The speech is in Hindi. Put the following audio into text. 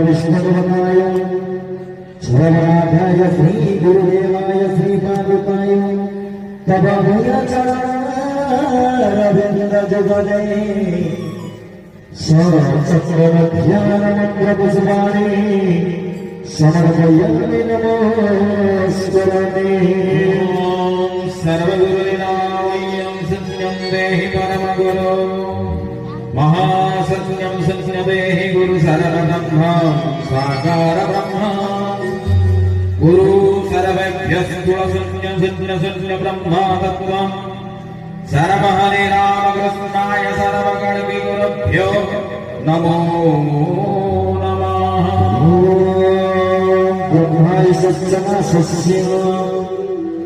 വിഷ്ണുനായ സ്വരാധായ ശ്രീ ഗുരുദേവായ ശ്രീപാദുകായ തവഭയചാരവിന്ദജഗദേ സ്വചക്രമധ്യാനമന്ത്രപുഷ്പാണി സമർപ്പയാമി നമോസ്തുതേ. സർവഗുരുവിനായം സത്യം ദേഹി പരമഗുരു महासत्यं सत्यदेहि गुरु सर्वब्रह्म साकार ब्रह्म गुरु सर्वेभ्यस्तु सत्यं सत्य ब्रह्म तत्त्वं सर्वहरे रामकृष्णाय सर्वगणविगुरुभ्यो नमो नमः. ब्रह्माय सत्यं सस्य